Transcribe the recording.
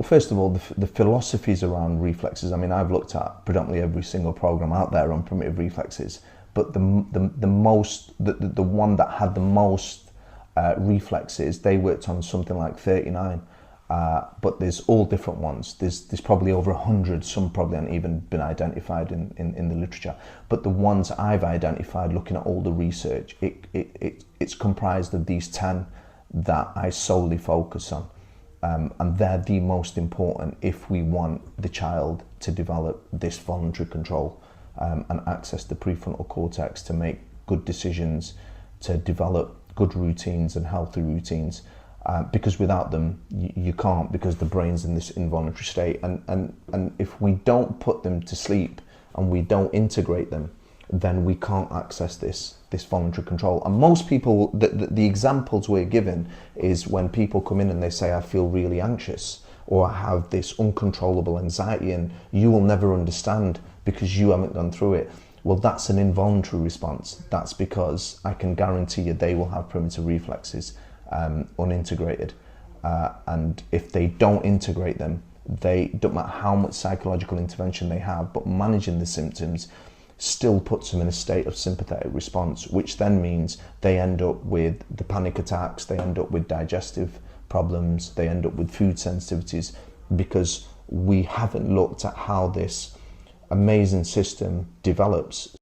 First of all, the philosophies around reflexes. I mean, I've looked at predominantly every single program out there on primitive reflexes, but the one that had the most reflexes, they worked on something like 39. But there's all different ones. There's probably over 100. Some probably haven't even been identified in the literature. But the ones I've identified, looking at all the research, it's comprised of these 10 that I solely focus on. And they're the most important if we want the child to develop this voluntary control and access the prefrontal cortex to make good decisions, to develop good routines and healthy routines. Because without them, you can't, because the brain's in this involuntary state. And if we don't put them to sleep and we don't integrate them, then we can't access this voluntary control. And most people, the examples we're given is when people come in and they say, I feel really anxious, or I have this uncontrollable anxiety, and you will never understand because you haven't gone through it. Well, that's an involuntary response. That's because I can guarantee you they will have primitive reflexes unintegrated. And if they don't integrate them, they don't matter how much psychological intervention they have, but managing the symptoms still puts them in a state of sympathetic response, which then means they end up with the panic attacks, they end up with digestive problems, they end up with food sensitivities, because we haven't looked at how this amazing system develops.